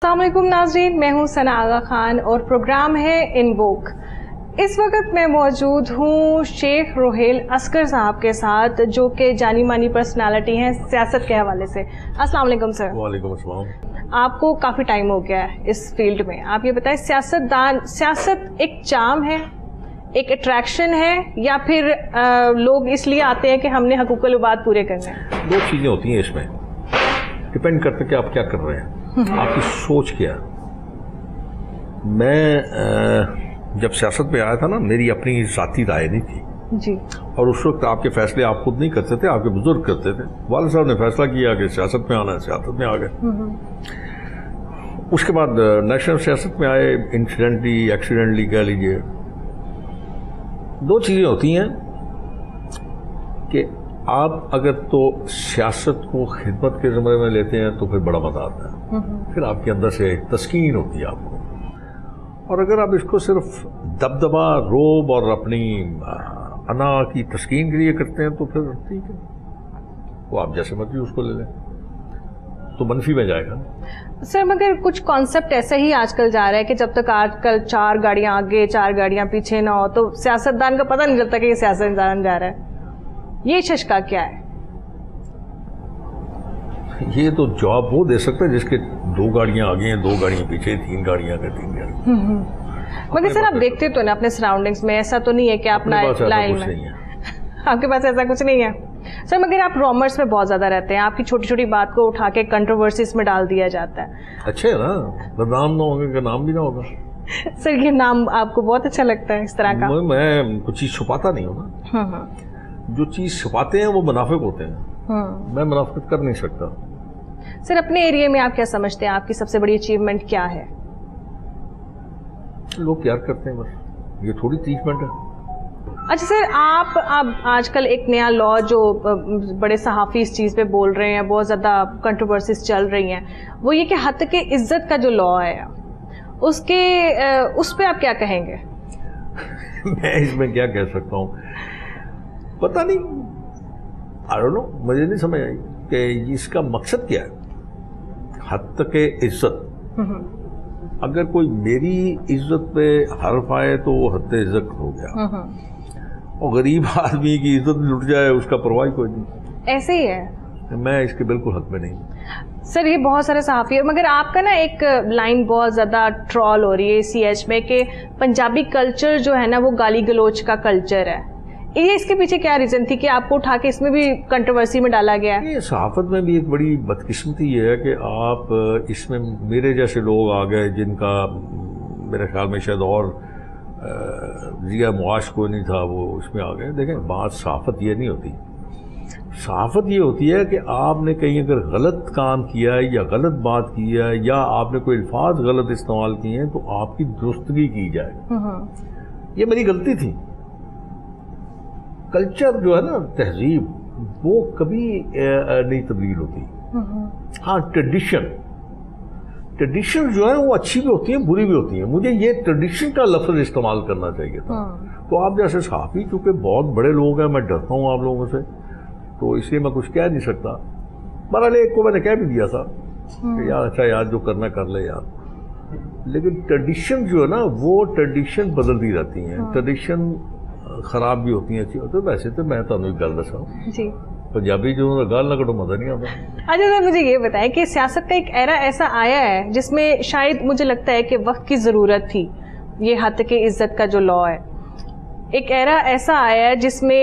अस्सलाम वालेकुम नाज़रीन, मैं हूँ सना आगा खान और प्रोग्राम है इनवोक। इस वक्त मैं मौजूद हूँ शेख रोहेल असगर साहब के साथ, जो कि जानी मानी पर्सनालिटी हैं सियासत के हवाले से। अस्सलाम वालेकुम सर। वालेकुम अस्सलाम। आपको काफ़ी टाइम हो गया है इस फील्ड में, आप ये बताएं सियासत एक चाम है, एक अट्रैक्शन है, या फिर लोग इसलिए आते हैं कि हमने हकूक़ुल इबाद पूरे करने हैं? दो चीज़ें होती हैं इसमें, डिपेंड करते कि आप क्या कर रहे हैं, आपकी सोच क्या। मैं जब सियासत में आया था ना, मेरी अपनी ज़ाती राय नहीं थी जी, और उस वक्त आपके फैसले आप खुद नहीं करते थे, आपके बुजुर्ग करते थे। वालिद साहब ने फैसला किया कि सियासत में आना है, सियासत में आ गए। उसके बाद नेशनल सियासत में आए, इंसिडेंटली एक्सीडेंटली कह लीजिए। दो चीज़ें होती हैं कि आप अगर तो सियासत को खिदमत के ज़मरे में लेते हैं तो फिर बड़ा मज़ा आता है, फिर आपके अंदर से तस्कीन होती है आपको। और अगर आप इसको सिर्फ दबदबा, रोब और अपनी अना की तस्कीन के लिए करते हैं तो फिर ठीक है, वो आप जैसे मर्जी उसको ले लें, तो मनफी में जाएगा। सर मगर कुछ कॉन्सेप्ट ऐसा ही आजकल जा रहा है कि जब तक आजकल 4 गाड़ियां आगे 4 गाड़ियां पीछे ना हो तो सियासतदान का पता नहीं चलता कि ये सियासतदान जा रहा है। ये शशका क्या है? ये तो जवाब वो दे सकता है जिसके 2 गाड़ियां आगे हैं, 2 गाड़ियां पीछे, 3 गाड़ियां आगे, 3 गाड़ियां। मगर सर आप देखते तो ना अपने सराउंडिंग्स में, ऐसा तो नहीं है कि आप लाइन में आपके पास ऐसा कुछ नहीं है सर। मगर आप रॉमर्स में बहुत ज्यादा रहते हैं, आपकी छोटी छोटी बात को उठा के कंट्रोवर्सीज में डाल दिया जाता है। अच्छा है ना, बदनाम ना होगा का नाम भी ना होगा। सर ये नाम आपको बहुत अच्छा लगता है इस तरह का? मैं कुछ चीज छुपाता नहीं हूँ ना, जो चीज छुपाते हैं वो मुनाफिक होते हैं, मैं मुनाफिक कर नहीं सकता। सर अपने एरिया में आप क्या समझते हैं, आपकी सबसे बड़ी अचीवमेंट क्या है? लोग प्यार करते हैं बस, ये थोड़ी अचीवमेंट है। अच्छा सर, आप आजकल एक नया लॉ जो बड़े सहाफ़ी इस चीज़ पे बोल रहे हैं, बहुत ज़्यादा कंट्रोवर्सीज चल रही हैं, वो ये कि हद के इज्जत का जो लॉ है उस पे आप क्या कहेंगे? मैं इसमें क्या कह सकता हूँ, पता नहीं, आई डोंट नो, मुझे नहीं समझ आई कि इसका मकसद क्या है। हद तक इज्जत, अगर कोई मेरी इज्जत पे हर्फ आए तो वो हद इज्जत हो गया, और गरीब आदमी की इज्जत लुट जाए उसका परवाह कोई नहीं। ऐसे ही है, मैं इसके बिल्कुल हक में नहीं। सर ये बहुत सारे सहाफ़ी, मगर आपका ना एक लाइन बहुत ज़्यादा ट्रॉल हो रही है CH में कि पंजाबी कल्चर जो है ना वो गाली गलोच का कल्चर है। ये इसके पीछे क्या रीज़न थी कि आपको उठा के इसमें भी कंट्रोवर्सी में डाला गया? ये सहाफ़त में भी एक बड़ी बदकिस्मती ये है कि आप इसमें मेरे जैसे लोग आ गए जिनका मेरे ख्याल में शायद और जिया मुआश कोई नहीं था, वो उसमें आ गए। देखें, बात सहाफ़त ये नहीं होती, सहाफ़त ये होती है कि आपने कहीं अगर गलत काम किया है या गलत बात की है या आपने कोई अल्फाज गलत इस्तेमाल किए हैं तो आपकी दुरुस्तगी की जाए। ये मेरी गलती थी। कल्चर जो है ना, तहजीब, वो कभी नहीं तब्दील होती। हाँ, ट्रेडिशन जो है वो अच्छी भी होती है, बुरी भी होती है। मुझे ये ट्रेडिशन का लफ्ज़ इस्तेमाल करना चाहिए था। तो आप जैसे सहाफ़ी, चूँकि बहुत बड़े लोग हैं, मैं डरता हूँ आप लोगों से, तो इसलिए मैं कुछ कह नहीं सकता। बहरहाल एक को मैंने कह भी दिया था कि यार अच्छा यार जो करना कर ले यार, लेकिन ट्रेडिशन जो है ना वो ट्रेडिशन बदलती रहती हैं। ट्रेडिशन खराब भी होती हैं, अच्छी होती है। वैसे तो मैं तो एक गल दसा जी, पंजाबी जो गल ना कटो मजा नहीं आता। अच्छा सर मुझे ये बताएं कि सियासत का एक एरा ऐसा आया है जिसमें शायद मुझे लगता है कि वक्त की ज़रूरत थी, ये हद के इज्जत का जो लॉ है। एक एरा ऐसा आया है जिसमें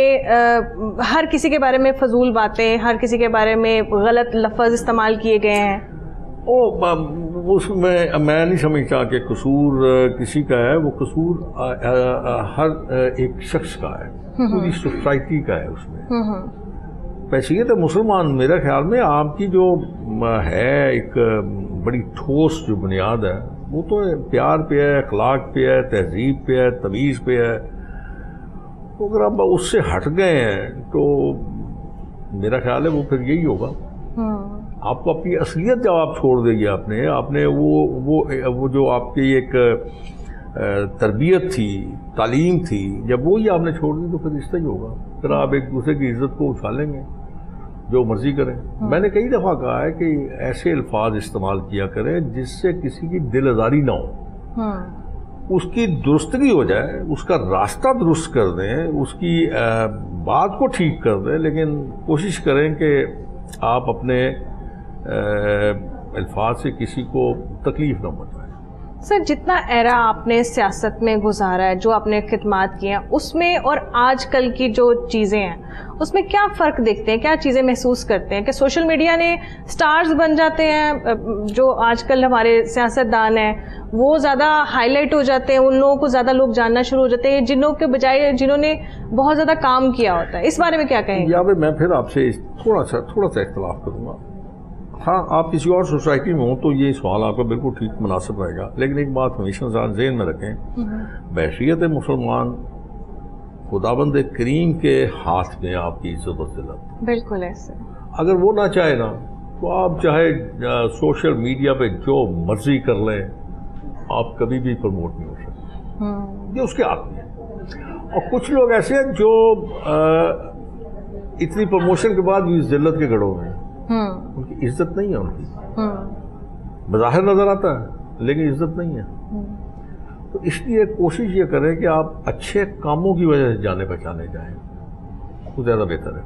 हर किसी के बारे में फजूल बातें, हर किसी के बारे में गलत लफ्ज़ इस्तेमाल किए गए हैं। उसमें मैं नहीं समझता कि कसूर किसी का है, वो कसूर हर एक शख्स का है, पूरी सोसाइटी का है। उसमें पैसे तो मुसलमान, मेरे ख्याल में आपकी जो है एक बड़ी ठोस जो बुनियाद है वो तो प्यार पे है, अखलाक पे है, तहजीब पे है, तमीज़ पे है। तो अगर आप उससे हट गए हैं तो मेरा ख्याल है वो फिर यही होगा। आपको अपनी असलियत जब आप छोड़ देंगे, आपने वो जो आपकी एक तरबियत थी, तालीम थी, जब वो ही आपने छोड़ दी तो फिर रिश्ता ही होगा। फिर आप एक दूसरे की इज्जत को उछालेंगे जो मर्जी करें। मैंने कई दफ़ा कहा है कि ऐसे अल्फाज इस्तेमाल किया करें जिससे किसी की दिल आज़ारी ना हो, उसकी दुरुस्तगी हो जाए, उसका रास्ता दुरुस्त कर दें, उसकी बात को ठीक कर दें, लेकिन कोशिश करें कि आप अपने अल्फाज से किसी को तकलीफ ना पहुंचाएं। सर, जितना एरा आपने सियासत में गुजारा है, जो आपने खिदमात की हैं, उसमें और आजकल की जो चीज़ें हैं उसमें क्या फ़र्क देखते हैं, क्या चीज़ें महसूस करते हैं कि सोशल मीडिया ने स्टार्स बन जाते हैं, जो आजकल हमारे सियासतदान हैं वो ज़्यादा हाईलाइट हो जाते हैं, उन लोगों को ज़्यादा लोग जानना शुरू हो जाते हैं जिन्हों के बजाय जिन्होंने बहुत ज़्यादा काम किया होता है। इस बारे में क्या कहेंगे? या मैं फिर आपसे थोड़ा सा इख्तलाफ करूँगा। हाँ, आप किसी और सोसाइटी में हो तो ये सवाल आपका बिल्कुल ठीक मुनासिब रहेगा, लेकिन एक बात हमेशा ज़हन में रखें, बहशियत मुसलमान खुदाबंद करीम के हाथ में आपकी इज्जत और जिल्लत। बिल्कुल ऐसे। अगर वो ना चाहे ना तो आप चाहे सोशल मीडिया पे जो मर्जी कर लें, आप कभी भी प्रमोट नहीं हो सकते, ये उसके हाथ में है। और कुछ लोग ऐसे हैं जो इतनी प्रमोशन के बाद भी जिल्लत के गढ़ों में, उनकी इज्जत नहीं है, उनकी बज़ाहिर नजर आता है लेकिन इज्जत नहीं है। तो इसलिए कोशिश ये करें कि आप अच्छे कामों की वजह से जाने पहचाने जाएं, वो ज़्यादा बेहतर है।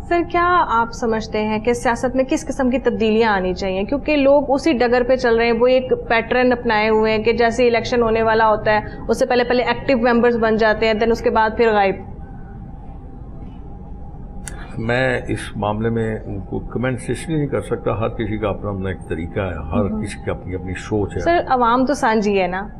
सर, क्या आप समझते हैं कि सियासत में किस किस्म की तब्दीलियां आनी चाहिए, क्योंकि लोग उसी डगर पे चल रहे हैं, वो एक पैटर्न अपनाए हुए हैं कि जैसे इलेक्शन होने वाला होता है उससे पहले एक्टिव मेंबर्स बन जाते हैं, देन उसके बाद फिर गायब। मैं इस मामले में उनको कमेंट्स इसलिए नहीं कर सकता, हर किसी का अपना अपना एक तरीका है, हर किसी की अपनी अपनी सोच है। सर, अवाम तो सांझी है ना?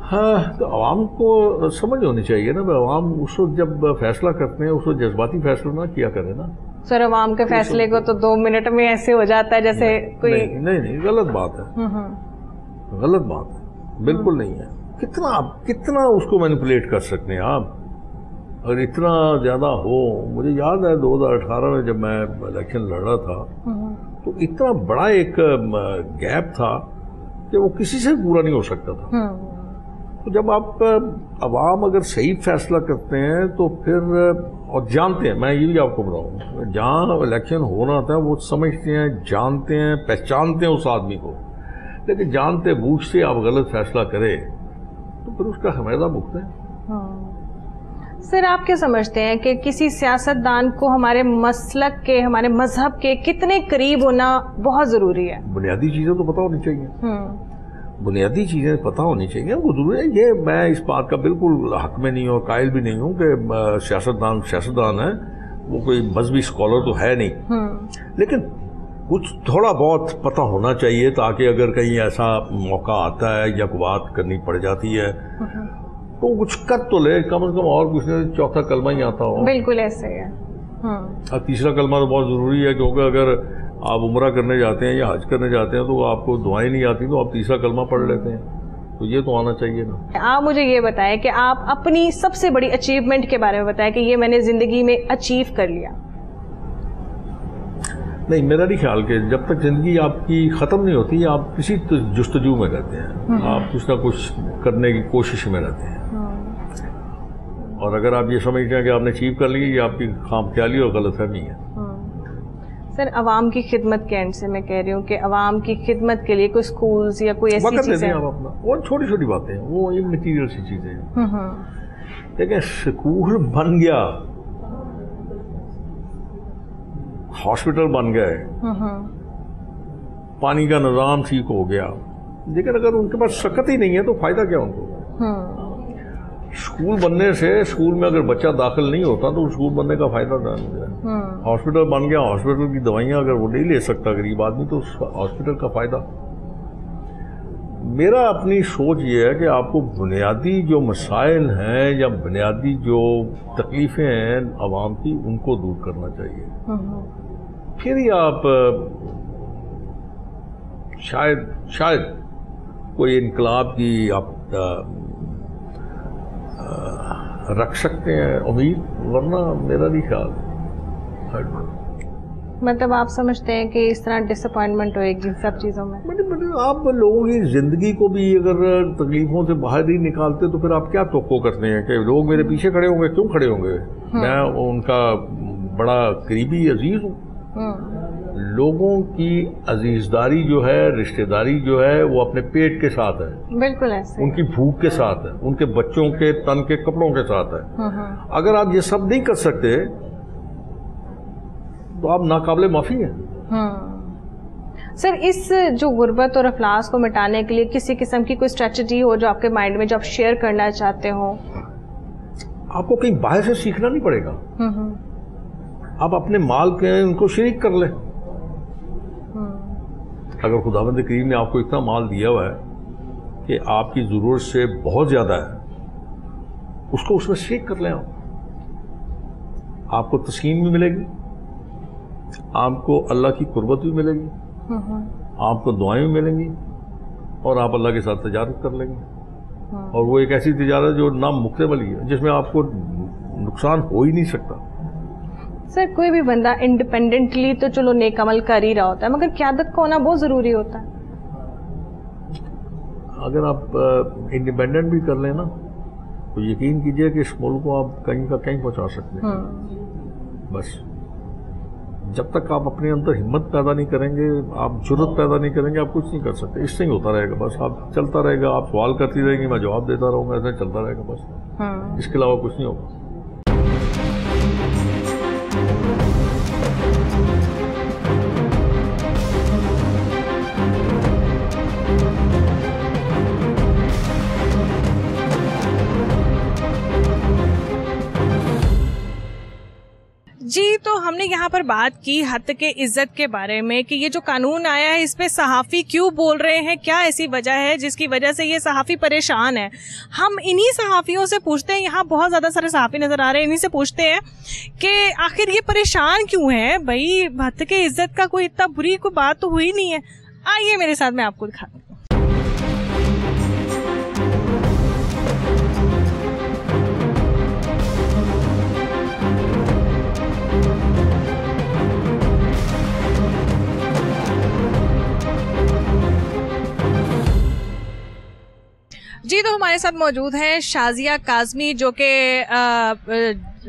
हाँ, तो अवाम को समझ होनी चाहिए ना। अवाम उस वक्त जब फैसला करते हैं उस वक्त जज्बाती फैसला ना किया करे ना। सर, अवाम के फैसले को तो 2 मिनट में ऐसे हो जाता है जैसे कोई नहीं, गलत बात है, गलत बात है, बिल्कुल नहीं है। कितना उसको मैनिपुलेट कर सकते हैं आप, अगर इतना ज़्यादा हो। मुझे याद है 2018 में जब मैं इलेक्शन लड़ रहा था तो इतना बड़ा एक गैप था कि वो किसी से पूरा नहीं हो सकता था। तो जब आप अवाम अगर सही फैसला करते हैं तो फिर, और जानते हैं, मैं ये भी आपको बताऊँ, जहाँ इलेक्शन होना था वो समझते हैं, जानते हैं, पहचानते हैं उस आदमी को, लेकिन जानते बूझते आप गलत फैसला करें तो फिर उसका खमियाजा भुगतें। सर, आप क्या समझते हैं कि किसी सियासतदान को हमारे मसलक के, हमारे मजहब के कितने करीब होना बहुत ज़रूरी है? बुनियादी चीज़ें तो पता होनी चाहिए, बुनियादी चीज़ें पता होनी चाहिए, वो जरूरी है। ये मैं इस बात का बिल्कुल हक में नहीं हूँ, कायल भी नहीं हूँ कि सियासतदान है, वो कोई मजहबी स्कॉलर तो है नहीं, लेकिन कुछ थोड़ा बहुत पता होना चाहिए ताकि अगर कहीं ऐसा मौका आता है या कोई बात करनी पड़ जाती है तो कुछ कर तो ले, कम से कम, और कुछ नहीं, चौथा कलमा ही आता हो। बिल्कुल ऐसे है। अब तीसरा कलमा तो बहुत ज़रूरी है, क्योंकि अगर आप उम्रा करने जाते हैं या हज करने जाते हैं तो आपको दुआएं नहीं आती तो आप तीसरा कलमा पढ़ लेते हैं, तो ये तो आना चाहिए ना। आप मुझे ये बताएं कि आप अपनी सबसे बड़ी अचीवमेंट के बारे में बताएं कि ये मैंने ज़िंदगी में अचीव कर लिया। नहीं, मेरा नहीं ख्याल कि जब तक ज़िंदगी आपकी ख़त्म नहीं होती आप किसी जुस्तजू में रहते हैं, आप कुछ ना कुछ करने की कोशिश में रहते हैं, और अगर आप ये समझते हैं कि आपने अचीव कर ली, ये आपकी खामख्याली और गलतफहमी है। सर, अवाम की खिदमत के एंड से मैं कह रही हूँ कि अवाम की खिदमत के लिए कोई स्कूल्स या कोई ऐसी चीज़ें, आप अपना, वो छोटी छोटी बातें हैं, वो एक मटीरियल सी चीज़ें हैं, लेकिन स्कूल बन गया, हॉस्पिटल बन गए, पानी का निज़ाम ठीक हो गया, लेकिन अगर उनके पास शक्ति ही नहीं है तो फ़ायदा क्या उनको? स्कूल बनने से, स्कूल में अगर बच्चा दाखिल नहीं होता तो स्कूल बनने का फ़ायदा था नहीं। हॉस्पिटल बन गया, हॉस्पिटल की दवाइयाँ अगर वो नहीं ले सकता गरीब आदमी तो हॉस्पिटल का फ़ायदा। मेरा अपनी सोच ये है कि आपको बुनियादी जो मसाइल हैं या बुनियादी जो तकलीफ़ें हैं आवाम की, उनको दूर करना चाहिए, फिर ही आप शायद कोई इनकलाब की आप रख सकते हैं उम्मीद, वरना मेरा नहीं ख्याल। मतलब आप समझते हैं कि इस तरह डिसअपॉइंटमेंट होएगी सब चीज़ों में? मतलब आप लोगों की ज़िंदगी को भी अगर तकलीफ़ों से बाहर ही निकालते तो फिर आप क्या तवक्को करते हैं कि लोग मेरे पीछे खड़े होंगे? क्यों खड़े होंगे? मैं उनका बड़ा करीबी अजीज हूँ। लोगों की अजीजदारी जो है, रिश्तेदारी जो है, वो अपने पेट के साथ है, बिल्कुल ऐसे, उनकी भूख के साथ है, उनके बच्चों के तन के कपड़ों के साथ है। अगर आप ये सब नहीं कर सकते तो आप नाकाबिले माफी हैं। सर, इस जो गुर्बत और अफलास को मिटाने के लिए किसी किस्म की कोई स्ट्रेटजी हो जो आपके माइंड में, जो आप शेयर करना चाहते हो? आपको कहीं बाहर से सीखना नहीं पड़ेगा। आप अपने माल के उनको शरीक कर लें। अगर खुदावंद करीम ने आपको इतना माल दिया हुआ है कि आपकी जरूरत से बहुत ज्यादा है, उसको उसमें शरीक कर लें। आपको तस्कीन भी मिलेगी, आपको अल्लाह की कुर्बत भी मिलेगी, आपको दुआएं भी मिलेंगी, और आप अल्लाह के साथ तिजारत कर लेंगे। और वो एक ऐसी तिजारत जो नामुक्ते वाली है, जिसमें आपको नुकसान हो ही नहीं सकता। सर, कोई भी बंदा इंडिपेंडेंटली तो चलो नेक अमल कर ही रहा होता है, मगर क़यादत का होना बहुत ज़रूरी होता है। अगर आप इंडिपेंडेंट भी कर लें ना, तो यकीन कीजिए कि इस मुल्क को आप कहीं का कहीं पहुंचा सकते हैं। बस जब तक आप अपने अंदर हिम्मत पैदा नहीं करेंगे, आप जुर्रत पैदा नहीं करेंगे, आप कुछ नहीं कर सकते। इससे ही होता रहेगा, बस आप चलता रहेगा, आप सवाल करती रहेंगी, मैं जवाब देता रहूँगा, ऐसा चलता रहेगा बस। इसके अलावा कुछ नहीं होगा। जी, तो हमने यहाँ पर बात की हद के इज्जत के बारे में कि ये जो कानून आया है, इस पे सहाफ़ी क्यों बोल रहे हैं, क्या ऐसी वजह है जिसकी वजह से ये सहाफ़ी परेशान है। हम इन्हीं सहाफ़ियों से पूछते हैं, यहाँ बहुत ज़्यादा सारे सहाफ़ी नज़र आ रहे हैं, इन्हीं से पूछते हैं कि आखिर ये परेशान क्यों है भाई। हद के इज्जत का कोई इतना बुरी कोई बात तो हुई नहीं है। आइए मेरे साथ, मैं आपको दिखाती हूँ। जी, तो हमारे साथ मौजूद हैं शाजिया काज़मी, जो कि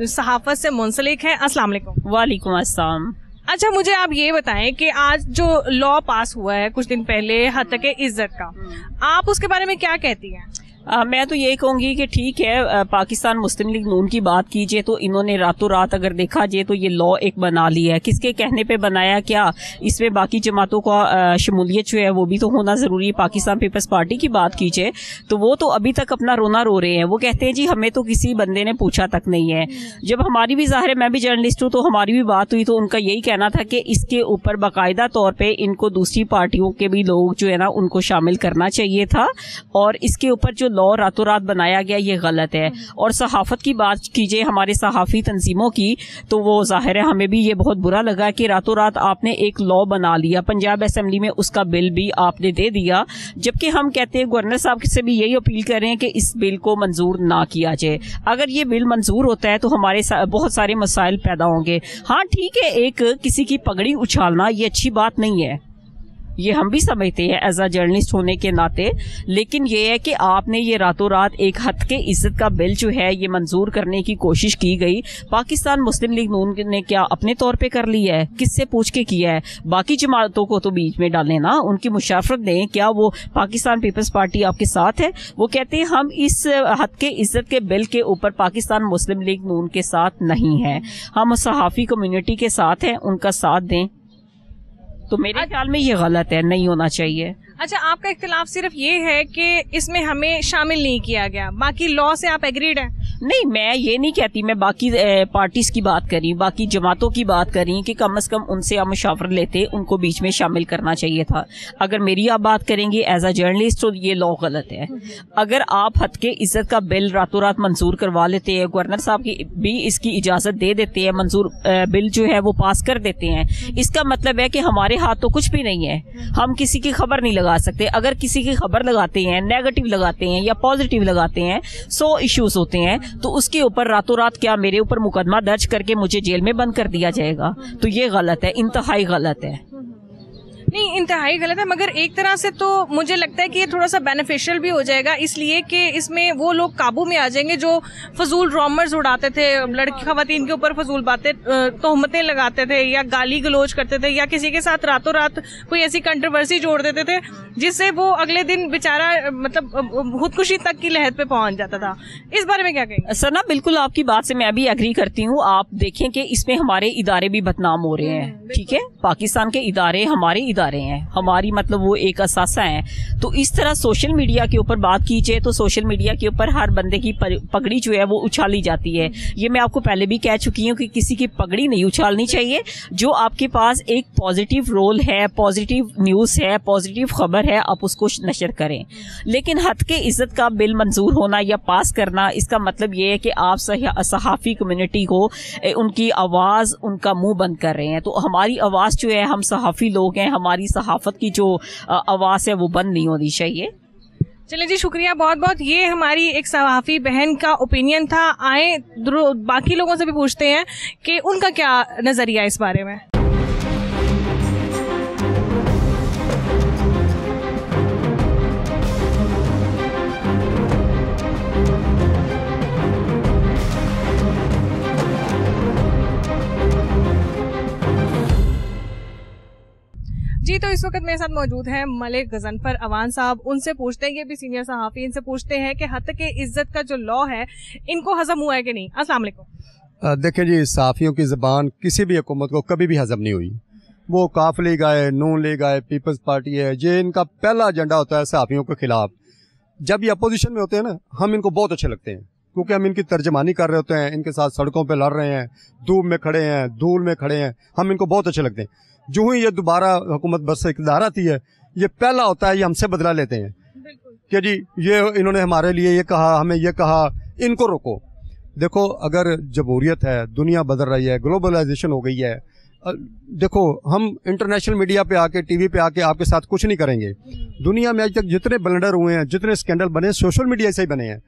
सहाफ़त से मुंसलिक हैं। अस्सलाम वालेकुम। वालेकुम अस्सलाम। अच्छा, मुझे आप ये बताएं कि आज जो लॉ पास हुआ है कुछ दिन पहले हद के इज्जत का, आप उसके बारे में क्या कहती हैं? मैं तो यही कहूंगी कि ठीक है, पाकिस्तान मुस्लिम लीग नून की बात कीजिए तो इन्होंने रातों रात अगर देखा जाए तो ये लॉ एक बना लिया है। किसके कहने पे बनाया, क्या इसमें बाकी जमातों का शमूलियत जो है वो भी तो होना ज़रूरी है। पाकिस्तान पीपल्स पार्टी की बात कीजिए तो वो तो अभी तक अपना रोना रो रहे हैं। वो कहते हैं जी हमें तो किसी बंदे ने पूछा तक नहीं है। जब हमारी भी ज़ाहिर है, मैं भी जर्नलिस्ट हूँ, तो हमारी भी बात हुई तो उनका यही कहना था कि इसके ऊपर बाकायदा तौर पर इनको दूसरी पार्टियों के भी लोग जो है ना उनको शामिल करना चाहिए था, और इसके ऊपर जो लॉ रातों रात बनाया गया ये गलत है। और सहाफत की बात कीजिए, हमारे सहाफ़ी तंजीमों की, तो वो जाहिर है हमें भी ये बहुत बुरा लगा कि रातों रात आपने एक लॉ बना लिया, पंजाब असेंबली में उसका बिल भी आपने दे दिया, जबकि हम कहते हैं गवर्नर साहब से भी यही अपील कर रहे हैं कि इस बिल को मंजूर ना किया जाए। अगर ये बिल मंजूर होता है तो हमारे बहुत सारे मसाइल पैदा होंगे। हाँ ठीक है, एक किसी की पगड़ी उछालना ये अच्छी बात नहीं है, ये हम भी समझते हैं एज अ जर्नलिस्ट होने के नाते, लेकिन ये है कि आपने ये रातों रात एक हद के इज्जत का बिल जो है ये मंजूर करने की कोशिश की गई। पाकिस्तान मुस्लिम लीग नून ने क्या अपने तौर पे कर लिया है, किससे पूछ के किया है? बाकी जमातों को तो बीच में डालें ना, उनकी मुशाफरत दें। क्या वो पाकिस्तान पीपल्स पार्टी आपके साथ है? वो कहते हैं हम इस हद के इज्जत के बिल के ऊपर पाकिस्तान मुस्लिम लीग नून के साथ नहीं है, हम सहाफ़ी कम्युनिटी के साथ हैं, उनका साथ दें। तो मेरे ख्याल में ये गलत है, नहीं होना चाहिए। अच्छा, आपका इख्तिलाफ सिर्फ ये है कि इसमें हमें शामिल नहीं किया गया, बाकी लॉ से आप एग्रीड हैं? नहीं, मैं ये नहीं कहती, मैं बाकी पार्टीज की बात करी, बाकी जमातों की बात करी कि कम से कम उनसे हम मशावरा लेते, उनको बीच में शामिल करना चाहिए था। अगर मेरी आप बात करेंगे एज अ जर्नलिस्ट तो ये लॉ गलत है। अगर आप हद के इज्जत का बिल रातों रात मंजूर करवा लेते हैं, गवर्नर साहब की भी इसकी इजाजत दे देते हैं, मंजूर बिल जो है वो पास कर देते हैं, इसका मतलब है कि हमारे हाथ तो कुछ भी नहीं है, हम किसी की खबर नहीं लगा सकते। अगर किसी की खबर लगाते हैं, नेगेटिव लगाते हैं या पॉजिटिव लगाते हैं, 100 इश्यूज होते हैं, तो उसके ऊपर रातों रात क्या मेरे ऊपर मुकदमा दर्ज करके मुझे जेल में बंद कर दिया जाएगा? तो ये गलत है, इंतहाई गलत है। नहीं, इंतहाई गलत है, मगर एक तरह से तो मुझे लगता है कि ये थोड़ा सा बेनिफिशियल भी हो जाएगा, इसलिए कि इसमें वो लोग काबू में आ जाएंगे जो फजूल रॉमर्स उड़ाते थे, लड़की खवातीन के ऊपर फजूल बातें तोहमतें लगाते थे या गाली गलोच करते थे या किसी के साथ रातों रात कोई ऐसी कंट्रोवर्सी जोड़ देते थे जिससे वो अगले दिन बेचारा मतलब खुदकुशी तक की लहर पे पहुंच जाता था। इस बारे में क्या कहेंगे? सना, बिल्कुल आपकी बात से मैं भी एग्री करती हूँ। आप देखें कि इसमें हमारे इदारे भी बदनाम हो रहे हैं, ठीक है। पाकिस्तान के इदारे हमारे इदारे हैं, हमारी मतलब वो एक असासा है। तो इस तरह सोशल मीडिया के ऊपर बात कीजिए तो सोशल मीडिया के ऊपर हर बंदे की पगड़ी जो है वो उछाली जाती है। ये मैं आपको पहले भी कह चुकी हूँ कि किसी की पगड़ी नहीं उछालनी चाहिए। जो आपके पास एक पॉजिटिव रोल है, पॉजिटिव न्यूज़ है, पॉजिटिव खबर है, आप उसको नशर करें। लेकिन हद के इज्जत का बिल मंजूर होना या पास करना, इसका मतलब ये है कि आप सहाफ़ी कम्युनिटी को उनकी आवाज़, उनका मुंह बंद कर रहे हैं। तो हमारी आवाज़ जो है, हम सहाफ़ी लोग हैं, हमारी सहाफ़त की जो आवाज़ है वो बंद नहीं होनी चाहिए। चलिए जी, शुक्रिया बहुत बहुत। ये हमारी एक सहाफ़ी बहन का ओपिनियन था। आए बाकी लोगों से भी पूछते हैं कि उनका क्या नज़रिया इस बारे में। जी, तो इस वक्त मेरे साथ मौजूद हैं मलिक गजनफर अवान साहब। उनसे पूछते हैं, ये भी सीनियर सहाफ़ी, इनसे पूछते हैं कि हद के इज्जत का जो लॉ है इनको हजम हुआ है कि नहीं। अस्सलाम वालेकुम। देखें जी, सहाफ़ियों की ज़बान किसी भी हुकूमत को कभी भी हजम नहीं हुई। वो काफ लीग आए, नून लीग आए, पीपल्स पार्टी है, ये इनका पहला एजेंडा होता है सहाफ़ियों के खिलाफ। जब ये अपोजिशन में होते हैं ना, हम इनको बहुत अच्छे लगते हैं क्योंकि हम इनकी तर्जमानी कर रहे होते हैं, इनके साथ सड़कों पर लड़ रहे हैं, धूप में खड़े हैं, धूल में खड़े हैं, हम इनको बहुत अच्छे लगते हैं। जो ही ये दोबारा हुकूमत बस इक़्तिदार आती है, ये पहला होता है ये हमसे बदला लेते हैं कि जी ये इन्होंने हमारे लिए ये कहा, हमें ये कहा, इनको रोको। देखो, अगर जमहूरियत है, दुनिया बदल रही है, ग्लोबलाइजेशन हो गई है, देखो हम इंटरनेशनल मीडिया पे आके, टीवी पे आके आपके साथ कुछ नहीं करेंगे। दुनिया में आज तक जितने ब्लंडर हुए हैं, जितने स्कैंडल बने, सोशल मीडिया से ही बने हैं।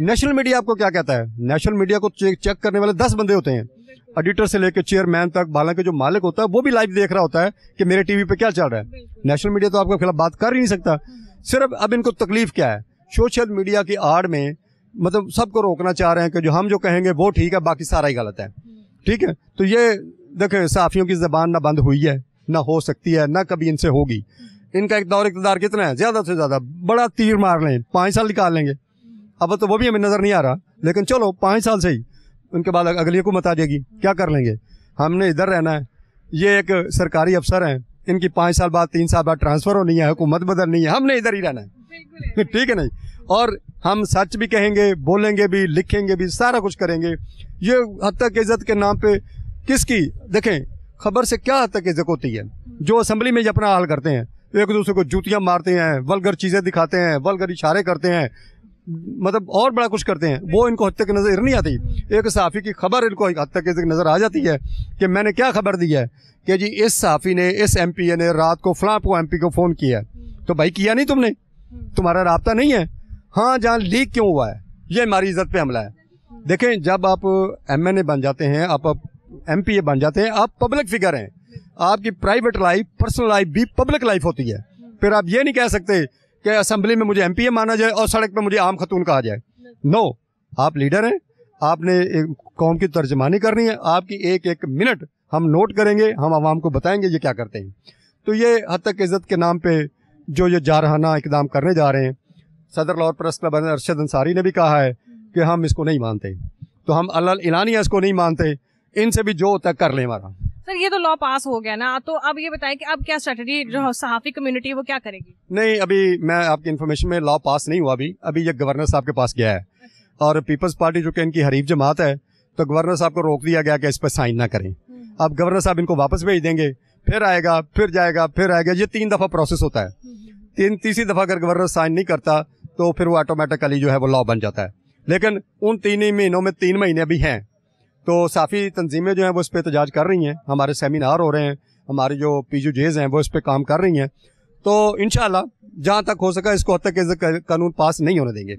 नेशनल मीडिया आपको क्या कहता है? नेशनल मीडिया को चेक करने वाले 10 बंदे होते हैं, एडिटर से लेकर चेयरमैन तक। हालांकि जो मालिक होता है वो भी लाइव देख रहा होता है कि मेरे टीवी पे क्या चल रहा है। नेशनल मीडिया तो आपके खिलाफ बात कर ही नहीं सकता। सिर्फ अब इनको तकलीफ क्या है? सोशल मीडिया की आड़ में मतलब सबको रोकना चाह रहे हैं कि जो हम जो कहेंगे वो ठीक है, बाकी सारा ही गलत है, ठीक है। तो ये देखें, सहाफ़ियों की ज़बान ना बंद हुई है, ना हो सकती है, ना कभी इनसे होगी। इनका एक दौर इक़्तिदार कितना है? ज़्यादा से ज़्यादा बड़ा तीर मार लें, 5 साल निकाल लेंगे। अब तो वो भी हमें नज़र नहीं आ रहा, लेकिन चलो 5 साल से ही, उनके बाद अगली हुकूमत आ जाएगी, क्या कर लेंगे? हमने इधर रहना है। ये एक सरकारी अफसर हैं, इनकी 5 साल बाद, 3 साल बाद ट्रांसफ़र होनी है, हुकूमत बदलनी है, हमने इधर ही रहना है, ठीक है नहीं? और हम सच भी कहेंगे, बोलेंगे भी, लिखेंगे भी, सारा कुछ करेंगे। ये हद तक इज़्ज़त के नाम पे किसकी? देखें, खबर से क्या हद तक इज़्ज़त होती है? जो असेंबली में अपना हाल करते हैं, एक दूसरे को जूतियाँ मारते हैं, वल्गर चीज़ें दिखाते हैं, वल्गर इशारे करते हैं, मतलब और बड़ा कुछ करते हैं, वो इनको हद तक नज़र नहीं आती। एक सहाफ़ी की खबर इनको हद तक नज़र आ जाती है कि मैंने क्या खबर दी है कि जी इस सहाफ़ी ने, इस MP ने रात को फलां को MP को फ़ोन किया है। तो भाई किया नहीं तुमने, तुम्हारा राब्ता नहीं है। हाँ, जहाँ लीक क्यों हुआ है, ये हमारी इज़्ज़त पे हमला है। देखें, जब आप MNA बन जाते हैं, आप MPA बन जाते हैं, आप पब्लिक फिगर हैं। आपकी प्राइवेट लाइफ, पर्सनल लाइफ भी पब्लिक लाइफ होती है। फिर आप ये नहीं कह सकते कि असेंबली में मुझे MPA माना जाए और सड़क पे मुझे आम खतून कहा जाए। नो, आप लीडर हैं, आपने एक कौम की तर्जमानी करनी है। आपकी एक एक मिनट हम नोट करेंगे, हम आवाम को बताएंगे ये क्या करते हैं। तो ये हद तक इज़्ज़त के नाम पे जो ये जारहाना इक़दाम करने जा रहे हैं, सदर लाहौर प्रेस क्लब अरशद अंसारी ने भी कहा है कि हम इसको नहीं मानते, तो हम अल्लाह इसको नहीं मानते, इनसे भी जो होता है कर लें हमारा। सर, ये तो लॉ पास हो गया ना, तो अब ये बताएं कि अब क्या स्ट्रेटजी जो सहाफ़ी कम्युनिटी है वो क्या करेगी? नहीं, अभी मैं आपकी इन्फॉर्मेशन में लॉ पास नहीं हुआ। अभी ये गवर्नर साहब के पास गया है और पीपल्स पार्टी जो कि इनकी हरीफ जमात है, तो गवर्नर साहब को रोक दिया गया कि इस पर साइन ना करें। अब गवर्नर साहब इनको वापस भेज देंगे, फिर आएगा, फिर जाएगा, फिर आएगा। ये 3 दफ़ा प्रोसेस होता है। तीसरी दफ़ा अगर गवर्नर साइन नहीं करता तो फिर वो ऑटोमेटिकली जो है वो लॉ बन जाता है। लेकिन उन 3 महीनों में 3 महीने अभी हैं, तो सहाफ़ी तंजीमें जो हैं वो इस पर एहतजाज कर रही हैं। हमारे सेमिनार हो रहे हैं, हमारी जो PJs हैं वो इस पर काम कर रही हैं। तो इंशाअल्लाह जहाँ तक हो सका इसको हद तक कानून पास नहीं होने देंगे।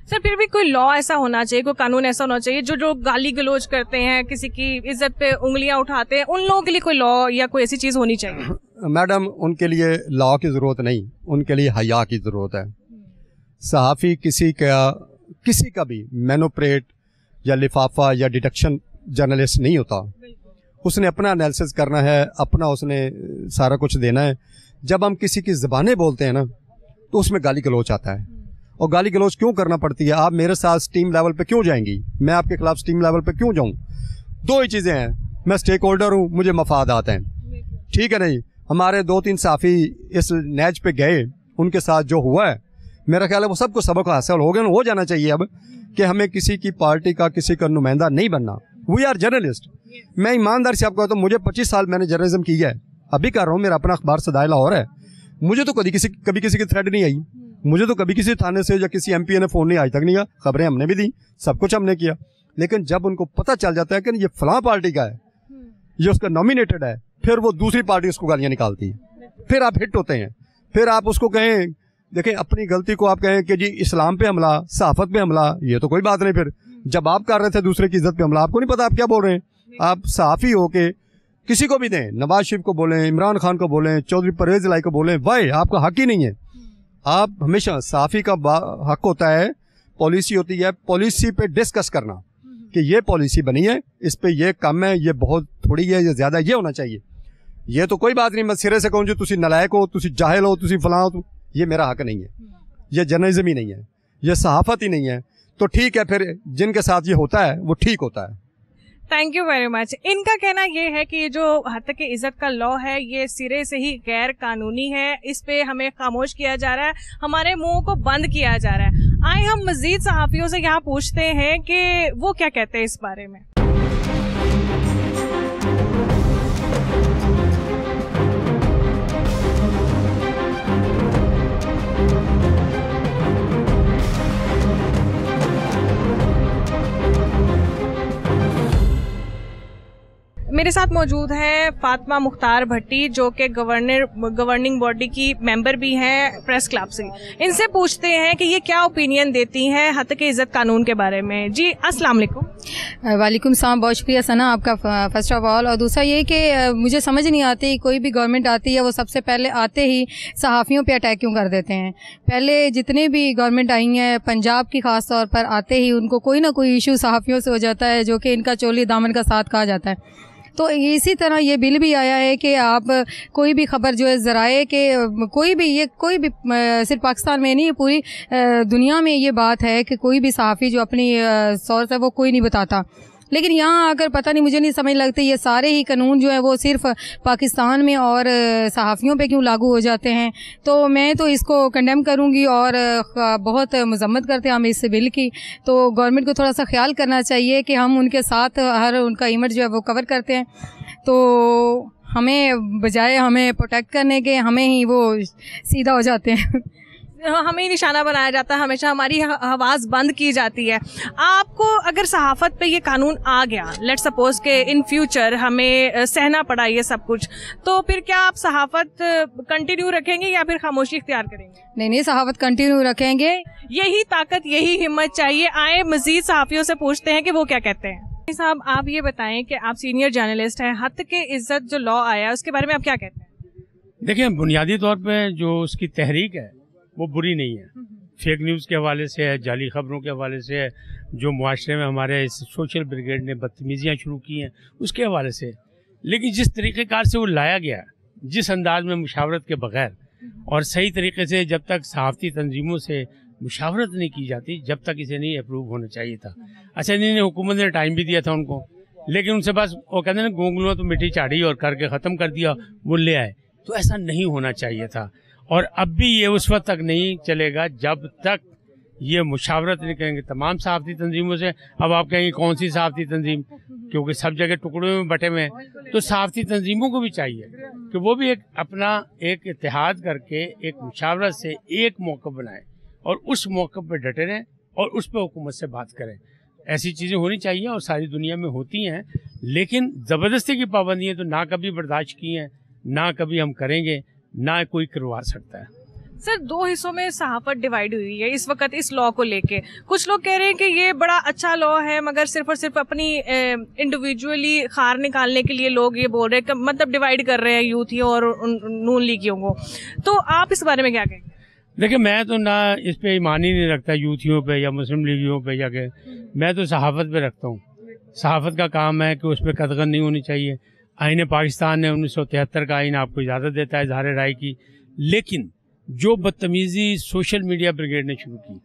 सर फिर भी कोई लॉ ऐसा होना चाहिए, कोई कानून ऐसा होना चाहिए जो जो गाली गलौज करते हैं, किसी की इज्जत पे उंगलियां उठाते हैं, उन लोगों के लिए कोई लॉ या कोई ऐसी चीज होनी चाहिए? मैडम, उनके लिए लॉ की ज़रूरत नहीं, उनके लिए हया की ज़रूरत है। सहाफ़ी किसी का भी मैनिपुलेट या लिफाफा या डिटेक्शन जर्नलिस्ट नहीं होता। उसने अपना एनालिसिस करना है, अपना उसने सारा कुछ देना है। जब हम किसी की ज़बानें बोलते हैं ना, तो उसमें गाली गलौच आता है। और गाली गलौच क्यों करना पड़ती है? आप मेरे साथ स्टीम लेवल पे क्यों जाएंगी? मैं आपके खिलाफ स्टीम लेवल पे क्यों जाऊं? दो ही चीज़ें हैं, मैं स्टेक होल्डर हूँ, मुझे मफादात हैं, ठीक है नहीं? हमारे 2-3 साफ़ी इस नैज पे गए, उनके साथ जो हुआ है, मेरा ख्याल है वो सबको सबक हासिल हो गया, हो जाना चाहिए अब कि हमें किसी की पार्टी का, किसी का नुमाइंदा नहीं बनना। We are journalist. मैं ईमानदार से आपको कहता हूँ, मुझे 25 साल मैंने जर्नलिज्म किया है, अभी कर रहा हूँ, मेरा अपना अखबार सदाए लाहौर है। मुझे तो कभी किसी की थ्रेड नहीं आई, मुझे तो कभी किसी थाने से या किसी MP ने फ़ोन नहीं आज तक नहीं किया। खबरें हमने भी दी, सब कुछ हमने किया, लेकिन जब उनको पता चल जाता है कि ये फलां पार्टी का है, ये उसका नॉमिनेटेड है, फिर वो दूसरी पार्टी उसको गालियाँ निकालती है, फिर आप हिट होते हैं। फिर आप उसको कहें, देखें अपनी गलती को आप कहें कि जी इस्लाम पे हमला, सहाफ़त पे हमला, ये तो कोई बात नहीं। फिर जब आप कर रहे थे दूसरे की इज्जत पे हमला, आपको नहीं पता आप क्या बोल रहे हैं। आप सहाफ़ी हो के किसी को भी दें, नवाज शरीफ को बोलें, इमरान खान को बोलें, चौधरी परवेज़ इलाही को बोलें, वाह आपका हक ही नहीं है। आप हमेशा सहाफ़ी का हक होता है, पॉलिसी होती है, पॉलिसी पे डिस्कस करना कि ये पॉलिसी बनी है, इस पे ये कम है, ये बहुत थोड़ी है, ये ज़्यादा, ये होना चाहिए। ये तो कोई बात नहीं, मैं सिरे से कहूँ जो तुसी नलायक हो, तुसी जाहिल हो, तुसी फलां हो, ये मेरा हक नहीं है, ये जर्नलिज्म ही नहीं है, ये सहाफ़त ही नहीं है। तो ठीक है, फिर जिनके साथ ये होता है वो ठीक होता है। Thank you very much. इनका कहना ये है कि ये जो हत्या इज्जत का लॉ है, ये सिरे से ही गैर कानूनी है, इस पे हमें खामोश किया जा रहा है, हमारे मुंह को बंद किया जा रहा है। आए हम मजीद सहाफ़ियों से यहाँ पूछते हैं कि वो क्या कहते हैं इस बारे में। मेरे साथ मौजूद है फातिमा मुख्तार भट्टी, जो कि गवर्निंग बॉडी की मेंबर भी हैं प्रेस क्लब से। इनसे पूछते हैं कि ये क्या ओपिनियन देती हैं हत्या इज्जत कानून के बारे में। जी अस्सलाम वालेकुम। वालेकुम सलाम, बहुत शुक्रिया सना आपका फर्स्ट ऑफ ऑल। और दूसरा ये कि मुझे समझ नहीं आती, कोई भी गवर्नमेंट आती है वो सबसे पहले आते ही सहाफ़ियों पे अटैक क्यों कर देते हैं। पहले जितने भी गवर्नमेंट आई हैं, पंजाब की ख़ास तौर पर, आते ही उनको कोई ना कोई इशू सहाफ़ियों से हो जाता है, जो कि इनका चोली दामन का साथ कहा जाता है। तो इसी तरह ये बिल भी आया है कि आप कोई भी खबर जो है ज़राए के कोई भी सिर्फ पाकिस्तान में नहीं, पूरी दुनिया में ये बात है कि कोई भी सहाफ़ी जो अपनी सोर्स है वो कोई नहीं बताता। लेकिन यहाँ अगर पता नहीं, मुझे नहीं समझ लगती ये सारे ही कानून जो है वो सिर्फ पाकिस्तान में और सहाफ़ियों पे क्यों लागू हो जाते हैं। तो मैं तो इसको कंडेम करूँगी और बहुत मज़म्मत करते हैं हम इस बिल की। तो गवर्नमेंट को थोड़ा सा ख्याल करना चाहिए कि हम उनके साथ हर उनका इमेज जो है वो कवर करते हैं, तो हमें बजाय हमें प्रोटेक्ट करने के हमें ही वो सीधा हो जाते हैं। हमें ही निशाना बनाया जाता है, हमेशा हमारी आवाज़ बंद की जाती है। आपको अगर सहाफ़त पे ये कानून आ गया, लेट्स सपोज के इन फ्यूचर हमें सहना पड़ा ये सब कुछ, तो फिर क्या आप सहाफ़त कंटिन्यू रखेंगे या फिर खामोशी इख्तियार करेंगे? नहीं, सहाफ़त कंटिन्यू रखेंगे। यही ताकत, यही हिम्मत चाहिए। आए मज़ीद सहाफ़ियों से पूछते हैं कि वो क्या कहते हैं। साहब आप ये बताएं कि आप सीनियर जर्नलिस्ट हैं, हत्या इज्जत जो लॉ आया उसके बारे में आप क्या कहते हैं? देखिए, बुनियादी तौर पर जो उसकी तहरीक है वो बुरी नहीं है। फेक न्यूज़ के हवाले से है, जाली खबरों के हवाले से है, जो मुआशरे में हमारे सोशल ब्रिगेड ने बदतमीजियाँ शुरू की हैं उसके हवाले से। लेकिन जिस तरीक़ेकार से वो लाया गया, जिस अंदाज में मुशावरत के बग़ैर और सही तरीके से, जब तक सहाफ़ती तंजीमों से मुशावरत नहीं की जाती, जब तक इसे नहीं अप्रूव होना चाहिए था। अच्छा, इन्होंने हुकूमत ने टाइम भी दिया था उनको, लेकिन उनसे बस वो कहते हैं ना, गोंगलुओं तो मिट्टी चाड़ी और करके ख़त्म कर दिया, वो ले आए। तो ऐसा नहीं होना चाहिए था। और अब भी ये उस वक्त तक नहीं चलेगा जब तक ये मुशावरत नहीं करेंगे तमाम सहाफ़ती तंजीमों से। अब आप कहेंगे कौन सी सहाफ़ती तंजीम, क्योंकि सब जगह टुकड़ों में बटे हुए हैं। तो सहाफ़ती तंजीमों को भी चाहिए कि वो भी अपना एक इत्तेहाद करके एक मुशावरत से एक मौक़िफ़ बनाए और उस मौक़िफ़ पर डटे रहें और उस पर हुकूमत से बात करें। ऐसी चीज़ें होनी चाहिए और सारी दुनिया में होती हैं। लेकिन ज़बरदस्ती की पाबंदियाँ तो ना कभी बर्दाश्त की हैं, ना कभी हम करेंगे, ना कोई करवा सकता है। सर, दो हिस्सों में सहाफत डिवाइड हुई है इस वक्त इस लॉ को लेके। कुछ लोग कह रहे हैं कि ये बड़ा अच्छा लॉ है, मगर सिर्फ और सिर्फ अपनी इंडिविजुअली खार निकालने के लिए लोग ये बोल रहे हैं, मतलब डिवाइड कर रहे हैं यूथियों और नून लीगियों को। तो आप इस बारे में क्या कहेंगे? देखिए, मैं तो ना इस पे ईमान ही नहीं रखता यूथियों पे या मुस्लिम लीगियों पे जाके, मैं तो सहाफत पे रखता हूँ। सहाफत का काम है कि उस पर कतगन नहीं होनी चाहिए। आईन पाकिस्तान ने 1973 का आईन आपको इजाज़त देता है इज़हार राय की, लेकिन जो बदतमीज़ी सोशल मीडिया ब्रिगेड ने शुरू की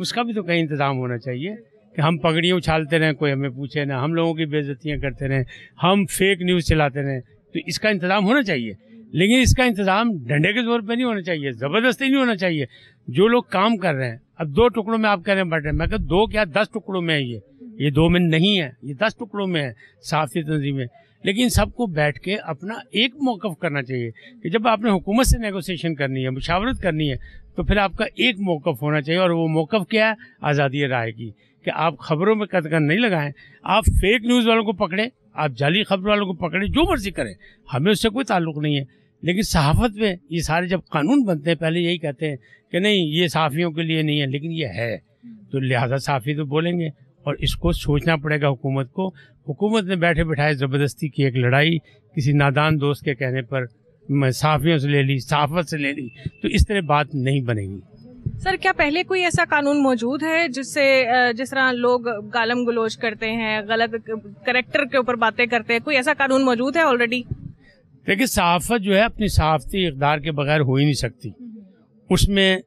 उसका भी तो कहीं इंतज़ाम होना चाहिए कि हम पगड़ियाँ उछालते रहें, कोई हमें पूछे ना, हम लोगों की बेइज्जतियाँ करते रहें, हम फेक न्यूज़ चलाते रहें। तो इसका इंतज़ाम होना चाहिए, लेकिन इसका इंतज़ाम डंडे के जोर पे नहीं होना चाहिए, ज़बरदस्ती नहीं होना चाहिए। जो लोग काम कर रहे हैं, अब 2 टुकड़ों में आप कह रहे हैं बट रहे हैं, मैं कहता 2 क्या 10 टुकड़ों में है, ये 2 में नहीं है, ये 10 टुकड़ों में है साफ़ी तंजीमें। लेकिन सबको बैठ के अपना एक मौक़िफ़ करना चाहिए कि जब आपने हुकूमत से नेगोशिएशन करनी है, मुशावरत करनी है, तो फिर आपका एक मौक़िफ़ होना चाहिए। और वो मौक़िफ़ क्या है? आज़ादी राय की, कि आप खबरों में कतगन नहीं लगाएं, आप फेक न्यूज़ वालों को पकड़े, आप जाली खबर वालों को पकड़े, जो मर्जी करें, हमें उससे कोई ताल्लुक़ नहीं है। लेकिन सहाफ़त में ये सारे जब कानून बनते हैं, पहले यही कहते हैं कि नहीं ये सहाफ़ियों के लिए नहीं है, लेकिन ये है, तो लिहाजा सहाफ़ी तो बोलेंगे। और इसको सोचना पड़ेगा हुकूमत को। हुकूमत ने बैठे बिठाए ज़बरदस्ती की एक लड़ाई किसी नादान दोस्त के कहने पर सहाफ़ियों से ले ली, सहाफ़त से ले ली, तो इस तरह बात नहीं बनेगी। सर, क्या पहले कोई ऐसा कानून मौजूद है जिससे जिस तरह लोग गालम गलोच करते हैं, गलत करैक्टर के ऊपर बातें करते हैं, कोई ऐसा कानून मौजूद है ऑलरेडी? देखिए, सहाफ़त जो है अपनी सहाफ़ती इक़्तिदार के बगैर हो ही नहीं सकती। उसमें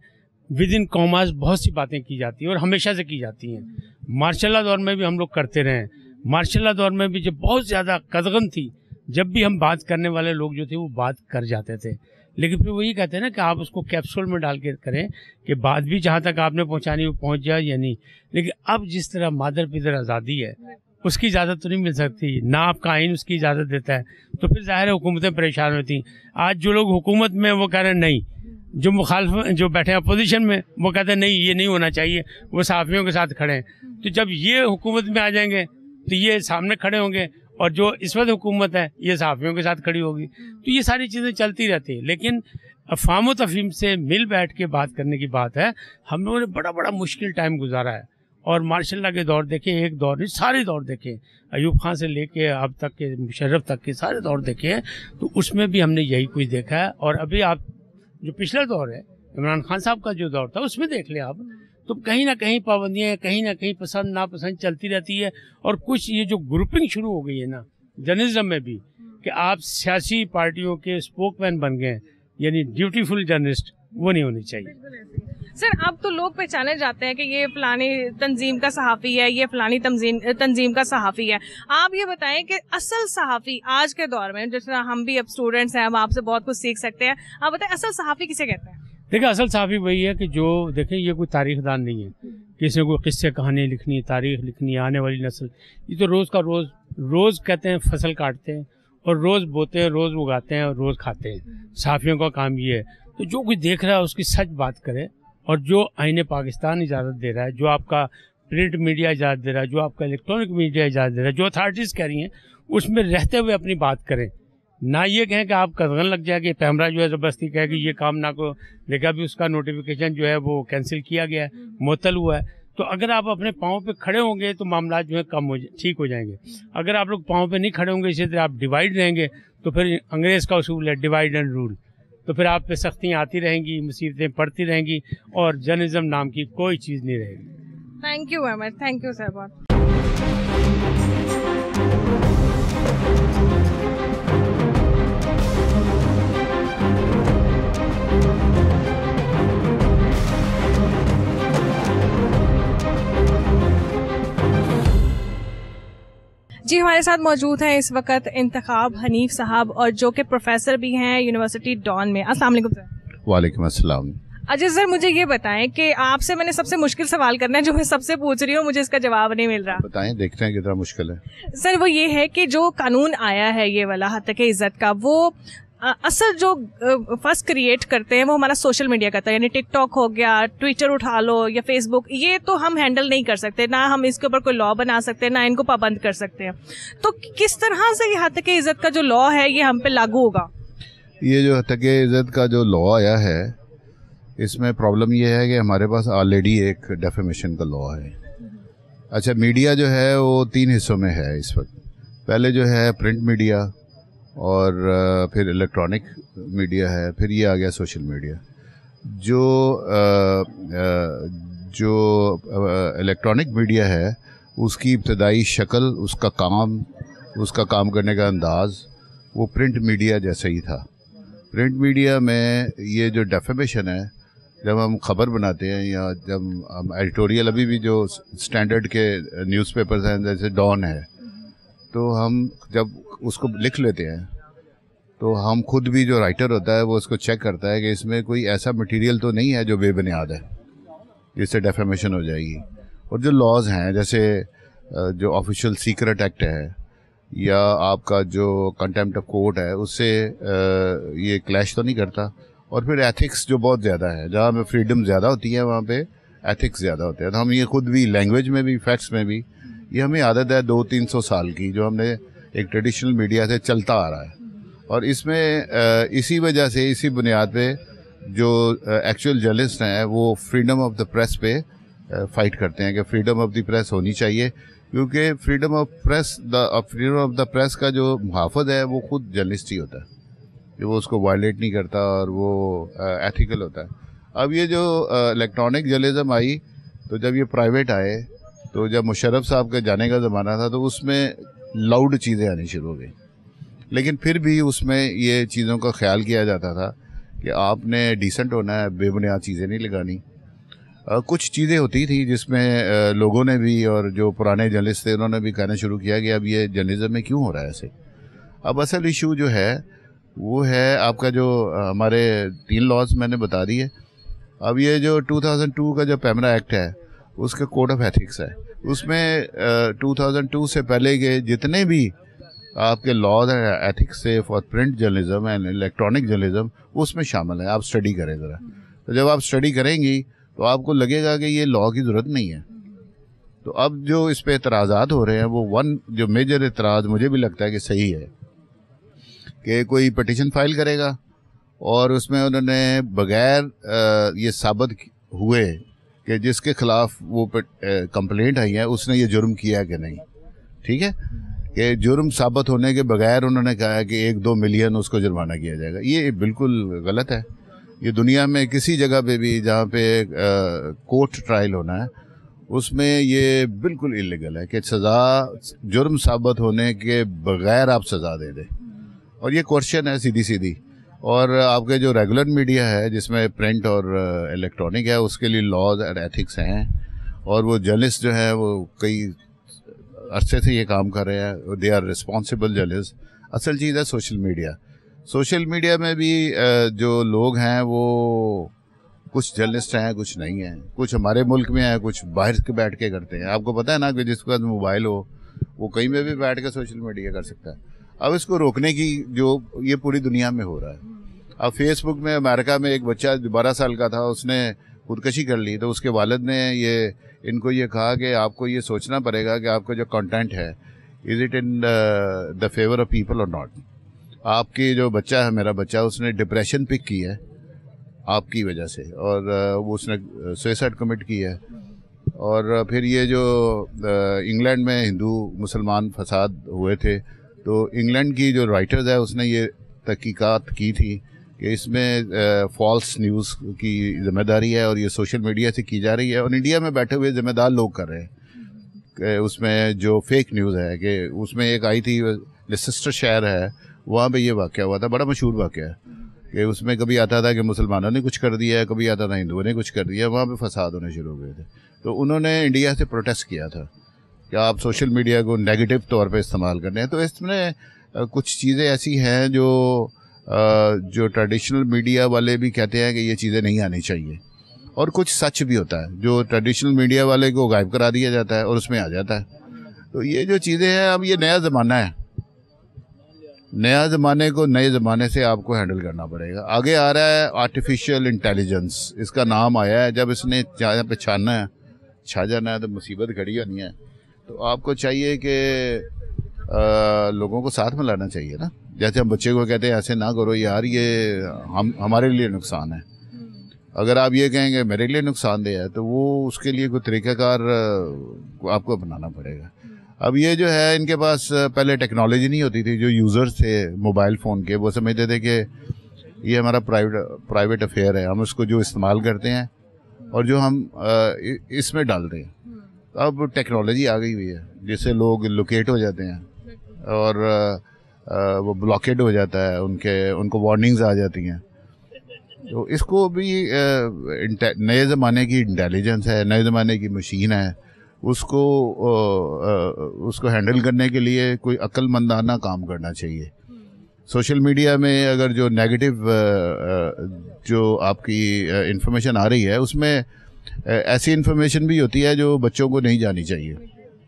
विद इन कॉमास बहुत सी बातें की जाती हैं और हमेशा से की जाती हैं। मार्शल लॉ दौर में भी हम लोग करते रहे। मार्शल लॉ दौर में भी जब बहुत ज़्यादा कदगन थी, जब भी हम बात करने वाले लोग जो थे वो बात कर जाते थे, लेकिन फिर वही कहते हैं ना कि आप उसको कैप्सूल में डाल के करें कि बात भी जहाँ तक आपने पहुँचानी वो पहुँच जाए या नहीं। लेकिन अब जिस तरह मादर पिदर आज़ादी है, उसकी इजाज़त तो नहीं मिल सकती, ना आपका आइन उसकी इजाज़त देता है, तो फिर ज़ाहिर है हुकूमतें परेशान होती। आज जो लोग हुकूमत में वो कह रहे हैं नहीं, जो मुखालिफ जो बैठे हैं अपोजिशन में वो कहते हैं नहीं ये नहीं होना चाहिए, वो सहाफ़ियों के साथ खड़े हैं। तो जब ये हुकूमत में आ जाएंगे तो ये सामने खड़े होंगे, और जो इस वक्त हुकूमत है ये सहाफ़ियों के साथ खड़ी होगी। तो ये सारी चीज़ें चलती रहती है। लेकिन अफ़वाम व तफ़हीम से मिल बैठ के बात करने की बात है। हम लोगों ने बड़ा बड़ा मुश्किल टाइम गुजारा है, और मार्शल लॉ के दौर देखे, एक दौर नहीं सारे दौर देखे, अयूब खान से लेके अब तक के मुशर्रफ तक के सारे दौर देखे हैं, तो उसमें भी हमने यही कुछ देखा है। और अभी आप जो पिछला दौर है इमरान खान साहब का जो दौर था उसमें देख लें आप, तो कहीं ना कहीं पाबंदियाँ, कहीं ना कहीं पसंद नापसंद चलती रहती है। और कुछ ये जो ग्रुपिंग शुरू हो गई है ना जर्नलिज्म में भी, कि आप सियासी पार्टियों के स्पोकमैन बन गए, यानी ड्यूटीफुल जर्नलिस्ट, वो नहीं होनी चाहिए। सर, अब तो लोग पहचाने जाते हैं कि ये फलानी तंजीम का सहाफ़ी है, ये फलानी तंजीम का सहाफ़ी है। आप ये बताएं कि असल सहाफ़ी आज के दौर में, जिस तरह हम भी अब स्टूडेंट्स हैं, हम आपसे बहुत कुछ सीख सकते हैं, आप बताएं असल सहाफ़ी किसे कहते हैं? देखिए, असल सहाफ़ी वही है कि जो देखें, ये कोई तारीखदान नहीं है, किसी को किस्से कहानी लिखनी है, तारीख लिखनी है, आने वाली नस्ल, ये तो रोज़ का रोज़ कहते हैं फसल काटते हैं और रोज़ बोते हैं, रोज़ उगाते हैं और रोज़ खाते हैं। सहाफ़ियों का काम ये है। तो जो कोई देख रहा है उसकी सच बात करे, और जो आईन पाकिस्तान इजाज़त दे रहा है, जो आपका प्रिंट मीडिया इजाज़त दे रहा है, जो आपका इलेक्ट्रॉनिक मीडिया इजाज़त दे रहा है, जो अथॉरिटीज़ कह रही हैं, उसमें रहते हुए अपनी बात करें। ना ये कहें कि आप कदगन लग जाए कि पैमरा जो है ज़बरदस्ती कहे कि ये काम ना को देखा, भी उसका नोटिफिकेशन जो है वो कैंसिल किया गया है, मुअत्तल हुआ है। तो अगर आप अपने पाँव पे खड़े होंगे तो मामला जो है ठीक हो जाएंगे। अगर आप लोग पाँव पे नहीं खड़े होंगे, इसी तरह आप डिवाइड रहेंगे, तो फिर अंग्रेज़ का उसूल है डिवाइड एंड रूल, तो फिर आप पे सख्तियाँ आती रहेंगी, मुसीबतें पड़ती रहेंगी, और जर्नलिज्म नाम की कोई चीज़ नहीं रहेगी। Thank you very much. Thank you sir बहुत। जी, हमारे साथ मौजूद हैं इस वक्त इंतखाब हनीफ साहब, और जो कि प्रोफेसर भी हैं यूनिवर्सिटी डॉन में। अस्सलाम वालेकुम सर। वालेकुम अस्सलाम। अजय सर, मुझे ये बताएं कि आपसे मैंने सबसे मुश्किल सवाल करना है, जो मैं सबसे पूछ रही हूँ, मुझे इसका जवाब नहीं मिल रहा। बताएं, देखते हैं कितना मुश्किल है। सर, वो ये है कि जो कानून आया है ये वाला हद के इज्जत का, वो असल जो फर्स्ट क्रिएट करते हैं वो हमारा सोशल मीडिया करता है, यानी टिकटॉक हो गया, ट्विटर उठा लो या फेसबुक, ये तो हम हैंडल नहीं कर सकते, ना हम इसके ऊपर कोई लॉ बना सकते हैं, ना इनको पाबंद कर सकते हैं। तो किस तरह से ये हद के इज्जत का जो लॉ है ये हम पे लागू होगा? ये जो हद के इज्जत का जो लॉ आया है, इसमें प्रॉब्लम ये है कि हमारे पास ऑलरेडी एक डेफेमेशन का लॉ है। अच्छा, मीडिया जो है वो 3 हिस्सों में है इस वक्त। पहले जो है प्रिंट मीडिया, और फिर इलेक्ट्रॉनिक मीडिया है, फिर ये आ गया सोशल मीडिया। जो इलेक्ट्रॉनिक मीडिया है उसकी इब्तदाई शक्ल, उसका काम करने का अंदाज़ वो प्रिंट मीडिया जैसा ही था। प्रिंट मीडिया में ये जो डेफेमेशन है, जब हम ख़बर बनाते हैं या जब हम एडिटोरियल, अभी भी जो स्टैंडर्ड के न्यूज़पेपर्स हैं जैसे डॉन है, तो हम जब उसको लिख लेते हैं तो हम खुद भी, जो राइटर होता है वो उसको चेक करता है कि इसमें कोई ऐसा मटेरियल तो नहीं है जो बेबुनियाद है, जिससे डेफेमेशन हो जाएगी। और जो लॉज हैं, जैसे जो ऑफिशियल सीक्रेट एक्ट है या आपका जो कंटेम्प्ट ऑफ कोर्ट है, उससे ये क्लैश तो नहीं करता। और फिर एथिक्स जो बहुत ज़्यादा है, जहाँ पे फ्रीडम ज़्यादा होती है वहाँ पे एथिक्स ज़्यादा होते हैं। तो हम ये खुद भी, लैंग्वेज में भी, फैक्ट्स में भी, ये हमें आदत है 200-300 साल की, जो हमने एक ट्रेडिशनल मीडिया से चलता आ रहा है। और इसमें इसी वजह से, इसी बुनियाद पे जो एक्चुअल जर्नलिस्ट हैं वो फ्रीडम ऑफ द प्रेस पे फाइट करते हैं कि फ्रीडम ऑफ द प्रेस होनी चाहिए, क्योंकि फ्रीडम ऑफ द प्रेस का जो मुहाफ़िज़ है वो खुद जर्नलिस्ट ही होता है, कि वो उसको वायलेट नहीं करता और वो एथिकल होता है। अब ये जो इलेक्ट्रॉनिक जर्नलिज्म आई, तो जब ये प्राइवेट आए, तो जब मुशर्रफ साहब के जाने का ज़माना था तो उसमें लाउड चीज़ें आनी शुरू हो गई। लेकिन फिर भी उसमें ये चीज़ों का ख्याल किया जाता था कि आपने डिसेंट होना है, बेबुनियाद चीज़ें नहीं लगानी। कुछ चीज़ें होती थी जिसमें लोगों ने भी, और जो पुराने जर्नलिस्ट थे उन्होंने भी कहना शुरू किया कि अब ये जर्नलिज्म में क्यों हो रहा है ऐसे। अब असल इशू जो है वो है आपका, जो हमारे 3 लॉज मैंने बता दिए। अब ये जो 2002 का जो पैमरा एक्ट है उसका कोड ऑफ एथिक्स है, उसमें 2002 से पहले के जितने भी आपके लॉज हैं एथिक्स से for print journalism and electronic journalism, उसमें शामिल है। आप स्टडी करें ज़रा, तो जब आप स्टडी करेंगी तो आपको लगेगा कि ये लॉ की ज़रूरत नहीं है। तो अब जो इस पे एतराज़ात हो रहे हैं, वो जो मेजर एतराज़ मुझे भी लगता है कि सही है, कि कोई पटिशन फाइल करेगा और उसमें उन्होंने बग़ैर ये साबित हुए कि जिसके ख़िलाफ़ वो कंप्लेंट आई है उसने ये जुर्म किया कि नहीं, ठीक है, कि जुर्म साबित होने के बगैर उन्होंने कहा कि 1-2 मिलियन उसको जुर्माना किया जाएगा। ये बिल्कुल गलत है। ये दुनिया में किसी जगह पे भी जहाँ पे कोर्ट ट्रायल होना है, उसमें ये बिल्कुल इलीगल है कि सज़ा, जुर्म साबित होने के बगैर आप सज़ा दे दें। और ये क्वेश्चन है सीधी। और आपके जो रेगुलर मीडिया है जिसमें प्रिंट और इलेक्ट्रॉनिक है, उसके लिए लॉज एंड एथिक्स हैं, और वो जर्नलिस्ट जो है वो कई अरसे से ये काम कर रहे हैं, दे आर रिस्पॉन्सिबल जर्नलिस्ट। असल चीज़ है सोशल मीडिया में भी जो लोग हैं वो कुछ जर्नलिस्ट हैं, कुछ नहीं हैं, कुछ हमारे मुल्क में हैं, कुछ बाहर के बैठ के करते हैं। आपको पता है ना कि जिसके पास मोबाइल हो वो कहीं में भी बैठ के सोशल मीडिया कर सकता है। अब इसको रोकने की जो ये पूरी दुनिया में हो रहा है। अब फेसबुक में अमेरिका में एक बच्चा 12 साल का था, उसने खुदकशी कर ली, तो उसके वालिद ने इनको ये कहा कि आपको ये सोचना पड़ेगा कि आपका जो कंटेंट है, is it in the favour of people और नॉट। आपकी जो बच्चा है, मेरा बच्चा, उसने डिप्रेशन पिक की है आपकी वजह से, और वो उसने सुसाइड कमिट की है। और फिर ये जो इंग्लैंड में हिंदू मुसलमान फसाद हुए थे, तो इंग्लैंड की जो राइटर्स है उसने ये तहकीकात की थी कि इसमें फॉल्स न्यूज़ की ज़िम्मेदारी है और ये सोशल मीडिया से की जा रही है, और इंडिया में बैठे हुए ज़िम्मेदार लोग कर रहे हैं कि उसमें जो फेक न्यूज़ है, कि उसमें एक आई थी लेसेस्टर शहर है, वहाँ पे ये वाक़या हुआ था, बड़ा मशहूर वाक़या है, कि उसमें कभी आता था कि मुसलमानों ने कुछ कर दिया है, कभी आता था हिंदुओं ने कुछ कर दिया, वहाँ पे फसाद होने शुरू हो गए थे। तो उन्होंने इंडिया से प्रोटेस्ट किया था कि आप सोशल मीडिया को नेगेटिव तौर पे इस्तेमाल कर रहे हैं। तो इसमें कुछ चीज़ें ऐसी हैं जो ट्रेडिशनल मीडिया वाले भी कहते हैं कि ये चीज़ें नहीं आनी चाहिए, और कुछ सच भी होता है जो ट्रेडिशनल मीडिया वाले को गायब करा दिया जाता है और उसमें आ जाता है। तो ये जो चीज़ें हैं, अब ये नया ज़माना है, नया ज़माने को नए ज़माने से आपको हैंडल करना पड़ेगा। आगे आ रहा है आर्टिफिशियल इंटेलिजेंस, इसका नाम आया है। जब इसने यहाँ पे छा जाना है तो मुसीबत खड़ी होनी है। तो आपको चाहिए कि लोगों को साथ में लाना चाहिए ना। जैसे हम बच्चे को कहते हैं ऐसे ना करो यार, ये हमारे लिए नुकसान है, अगर आप ये कहेंगे मेरे लिए नुकसानदेह है तो वो उसके लिए कोई तरीक़ाकार आपको अपनाना पड़ेगा। अब ये जो है इनके पास पहले टेक्नोलॉजी नहीं होती थी, जो यूज़र्स थे मोबाइल फ़ोन के वो समझते थे कि ये हमारा प्राइवेट अफेयर है, हम उसको जो इस्तेमाल करते हैं और जो हम इसमें डालते हैं। अब टेक्नोलॉजी आ गई हुई है जिससे लोग लोकेट हो जाते हैं और वो ब्लॉकेड हो जाता है, उनको वार्निंग्स आ जाती हैं। तो इसको भी नए ज़माने की इंटेलिजेंस है, नए ज़माने की मशीन है, उसको हैंडल करने के लिए कोई अक्लमंदाना काम करना चाहिए। सोशल मीडिया में अगर जो नेगेटिव जो आपकी इंफॉर्मेशन आ रही है उसमें ऐसी इंफॉर्मेशन भी होती है जो बच्चों को नहीं जानी चाहिए।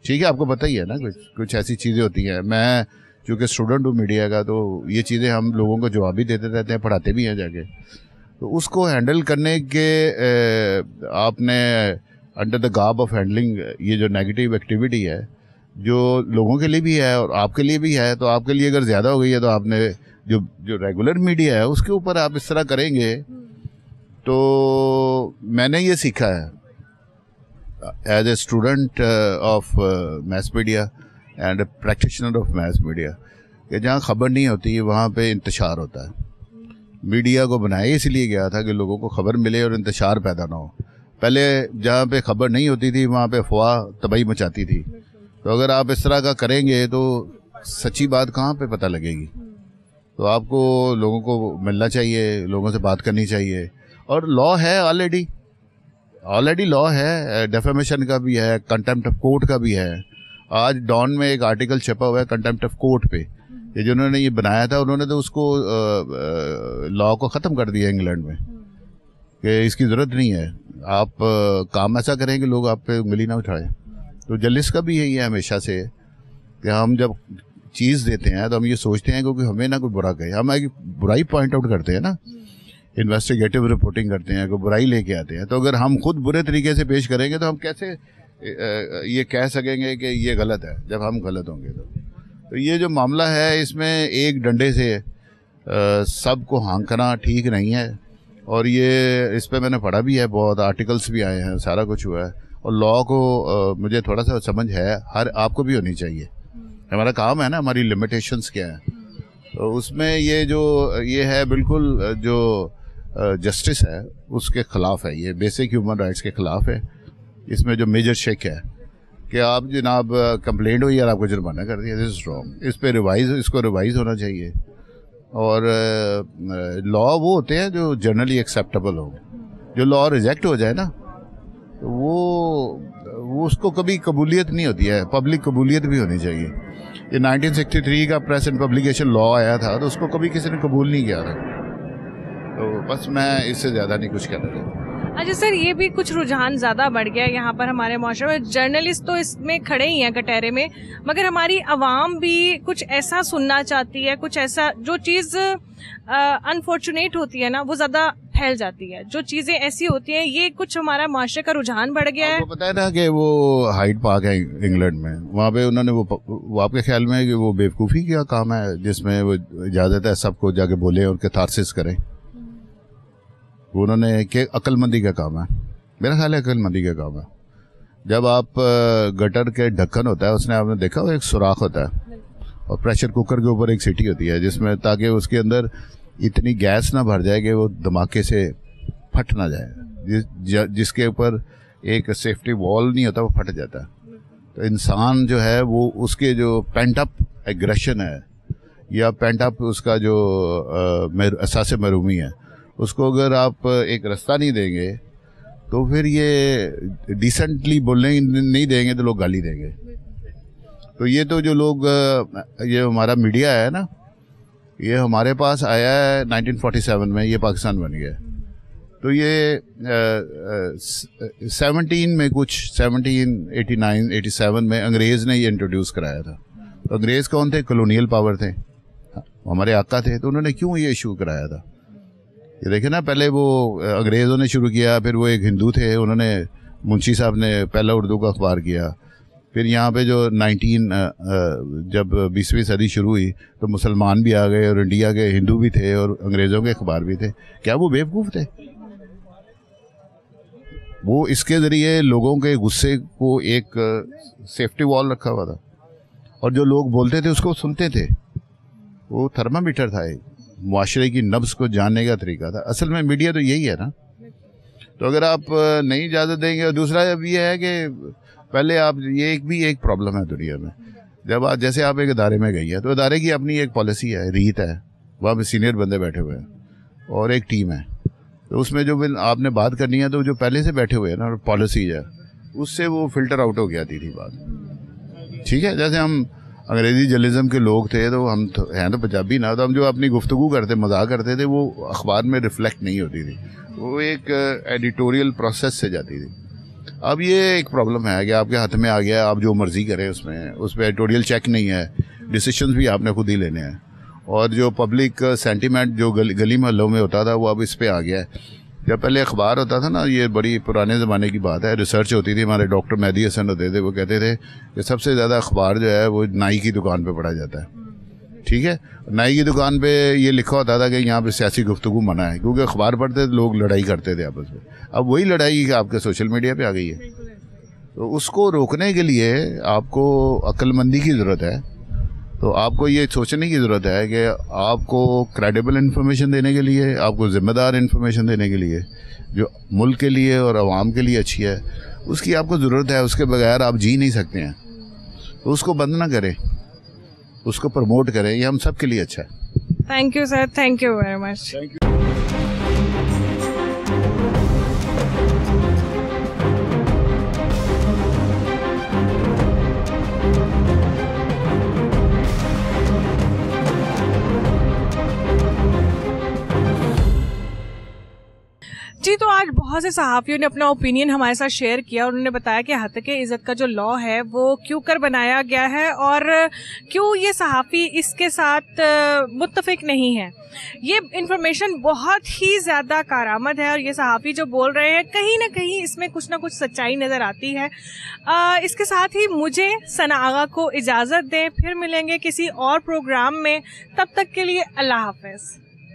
ठीक है, आपको पता ही है ना, कुछ ऐसी चीज़ें होती हैं। मैं चूँकि स्टूडेंट हूँ मीडिया का, तो ये चीज़ें हम लोगों को जवाब भी देते रहते हैं, पढ़ाते भी हैं जाके। तो उसको हैंडल करने के आपने under the garb of handling ये जो नेगेटिव एक्टिविटी है जो लोगों के लिए भी है और आपके लिए भी है, तो आपके लिए अगर ज़्यादा हो गई है तो आपने जो रेगुलर मीडिया है उसके ऊपर आप इस तरह करेंगे। तो मैंने ये सीखा है as a student of mass media and a practitioner of mass media कि जहाँ खबर नहीं होती वहाँ पे इंतशार होता है। मीडिया को बनाया इसलिए गया था कि लोगों को खबर मिले और इंतशार पैदा ना हो। पहले जहाँ पे खबर नहीं होती थी वहाँ पे अफवाह तबाही मचाती थी। तो अगर आप इस तरह का करेंगे तो सच्ची बात कहाँ पे पता लगेगी। तो आपको लोगों को मिलना चाहिए, लोगों से बात करनी चाहिए। और लॉ है, ऑलरेडी लॉ है, डेफेमेशन का भी है, कंटेम्प्ट ऑफ कोर्ट का भी है। आज डॉन में एक आर्टिकल छपा हुआ है कंटेम्प्ट ऑफ कोर्ट पे। ये जिन्होंने ये बनाया था उन्होंने तो उसको लॉ को ख़त्म कर दिया इंग्लैंड में कि इसकी ज़रूरत नहीं है। आप काम ऐसा करें कि लोग आप पे उंगली ना उठाएं। तो जर्नलिस्ट का भी यही है हमेशा से कि हम जब चीज़ देते हैं तो हम ये सोचते हैं क्योंकि हमें ना कोई बुरा कहे, हम एक बुराई पॉइंट आउट करते हैं ना, इन्वेस्टिगेटिव रिपोर्टिंग करते हैं, कोई बुराई लेके आते हैं। तो अगर हम खुद बुरे तरीके से पेश करेंगे तो हम कैसे ये कह सकेंगे कि ये गलत है जब हम गलत होंगे। तो ये जो मामला है इसमें एक डंडे से सबको हाँकना ठीक नहीं है। और ये इस पे मैंने पढ़ा भी है, बहुत आर्टिकल्स भी आए हैं, सारा कुछ हुआ है। और लॉ को मुझे थोड़ा सा समझ है, हर आपको भी होनी चाहिए। हमारा काम है ना, हमारी लिमिटेशंस क्या है। तो उसमें ये है बिल्कुल जो जस्टिस है उसके ख़िलाफ़ है, ये बेसिक ह्यूमन राइट्स के ख़िलाफ़ है। इसमें जो मेजर शेक है कि आप जनाब कंप्लेंट हुई और आपको जुर्माना कर दिया, दिस इज़ रॉन्ग। इस पर इसको रिवाइज़ होना चाहिए। और लॉ वो होते हैं जो जनरली एक्सेप्टेबल हो। जो लॉ रिजेक्ट हो जाए ना तो वो उसको कभी कबूलियत नहीं होती है, पब्लिक कबूलियत भी होनी चाहिए। ये 1963 का प्रेस एंड पब्लिकेशन लॉ आया था तो उसको कभी किसी ने कबूल नहीं किया था। तो बस मैं इससे ज़्यादा नहीं कुछ कहना चाहता। अच्छा सर, ये भी कुछ रुझान ज़्यादा बढ़ गया यहाँ पर हमारे माशरे में। जर्नलिस्ट तो इसमें खड़े ही हैं कटहरे में, मगर हमारी आवाम भी कुछ ऐसा सुनना चाहती है, कुछ ऐसा जो चीज़ अनफॉर्चुनेट होती है ना वो ज़्यादा फैल जाती है। जो चीज़ें ऐसी होती हैं, ये कुछ हमारा माशरे का रुझान बढ़ गया है। आपको पता है ना कि वो हाइड पार्क है इंग्लैंड में, वहाँ पे उन्होंने वो आपके ख्याल में है कि वो बेवकूफ़ी का काम है जिसमें वो इजाज़त है सबको जाके बोले और कैथारसिस करें। उन्होंने कि अक्लमंदी का काम है, मेरा ख्याल है अक्लमंदी का काम है। जब आप गटर के ढक्कन होता है उसने आपने देखा वो एक सुराख होता है और प्रेशर कुकर के ऊपर एक सीटी होती है जिसमें ताकि उसके अंदर इतनी गैस ना भर जाए कि वो धमाके से फट ना जाए। जिसके ऊपर एक सेफ्टी वॉल नहीं होता वो फट जाता है। तो इंसान जो है वो उसके जो पेंट अप एग्रेशन है या पेंट अप उसका जो एहसास महरूमी है, उसको अगर आप एक रास्ता नहीं देंगे तो फिर ये डिसेंटली बोलने नहीं देंगे तो लोग गाली देंगे। तो ये तो जो लोग ये हमारा मीडिया है ना, ये हमारे पास आया है 1947 में, ये पाकिस्तान बन गया। तो ये 1789-87 में अंग्रेज़ ने ये इंट्रोड्यूस कराया था। तो अंग्रेज़ कौन थे? कॉलोनियल पावर थे, हमारे आका थे। तो उन्होंने क्यों ये इशू कराया था? ये देखे ना, पहले वो अंग्रेज़ों ने शुरू किया, फिर वो एक हिंदू थे, उन्होंने मुंशी साहब ने पहला उर्दू का अखबार किया। फिर यहाँ पे जो जब 20वीं सदी शुरू हुई तो मुसलमान भी आ गए और इंडिया के हिंदू भी थे और अंग्रेज़ों के अखबार भी थे। क्या वो बेवकूफ़ थे? वो इसके ज़रिए लोगों के गुस्से को एक सेफ्टी वॉल रखा हुआ था, और जो लोग बोलते थे उसको सुनते थे। वो थर्मामीटर था, एक मुआशरे की नब्ज़ को जानने का तरीका था। असल में मीडिया तो यही है ना। तो अगर आप नहीं इजाज़त देंगे, और दूसरा अब ये है कि पहले आप, ये एक प्रॉब्लम है दुनिया में, जब आप जैसे आप एक इदारे में गई है तो इदारे की अपनी एक पॉलिसी है, रीत है, वहाँ पे सीनियर बंदे बैठे हुए हैं और एक टीम है। तो उसमें जो आपने बात करनी है तो जो पहले से बैठे हुए हैं ना, पॉलिसी है, उससे वो फिल्टर आउट हो गया थी बात। ठीक है, जैसे हम अंग्रेज़ी जर्नलिज्म के लोग थे, तो हम तो हैं तो पंजाबी ना, तो हम जो अपनी गुफ्तगू करते, मजाक करते थे, वो अखबार में रिफ्लेक्ट नहीं होती थी, वो एक एडिटोरियल प्रोसेस से जाती थी। अब ये एक प्रॉब्लम है कि आपके हाथ में आ गया, आप जो मर्ज़ी करें उसमें, उस पर एडिटोरियल चेक नहीं है, डिसीजंस भी आपने खुद ही लेने हैं, और जो पब्लिक सेंटिमेंट जो गली मोहल्लों में होता था वो अब इस पे आ गया है। जब पहले अखबार होता था ना, ये बड़ी पुराने ज़माने की बात है, रिसर्च होती थी, हमारे डॉक्टर मेहदी हसन होते थे, वो कहते थे कि सबसे ज़्यादा अखबार जो है वो नाई की दुकान पे पढ़ा जाता है। ठीक है, नाई की दुकान पे ये लिखा होता था कि यहाँ पे सियासी गुफ्तगू मना है, क्योंकि अखबार पढ़ते थे लोग, लड़ाई करते थे आपस में। अब वही लड़ाई आपके सोशल मीडिया पे आ गई है। तो उसको रोकने के लिए आपको अक्लमंदी की ज़रूरत है। तो आपको ये सोचने की ज़रूरत है कि आपको क्रेडिबल इन्फॉर्मेशन देने के लिए, आपको ज़िम्मेदार इन्फॉर्मेशन देने के लिए, जो मुल्क के लिए और आवाम के लिए अच्छी है, उसकी आपको ज़रूरत है। उसके बगैर आप जी नहीं सकते हैं। तो उसको बंद ना करें, उसको प्रमोट करें, ये हम सब के लिए अच्छा है। Thank you sir, thank you very much. जी, तो आज बहुत से सहाफ़ियों ने अपना ओपिनियन हमारे साथ शेयर किया। उन्होंने बताया कि हत्के इज़्ज़त का जो लॉ है वो क्यों कर बनाया गया है और क्यों ये सहाफ़ी इसके साथ मुत्तफ़िक नहीं है। ये इन्फॉर्मेशन बहुत ही ज़्यादा कारामद है और ये सहाफ़ी जो बोल रहे हैं कहीं ना कहीं इसमें कुछ ना कुछ सच्चाई नज़र आती है। इसके साथ ही मुझे सना आगा को इजाज़त दें, फिर मिलेंगे किसी और प्रोग्राम में। तब तक के लिए अल्लाह हाफ़िज़।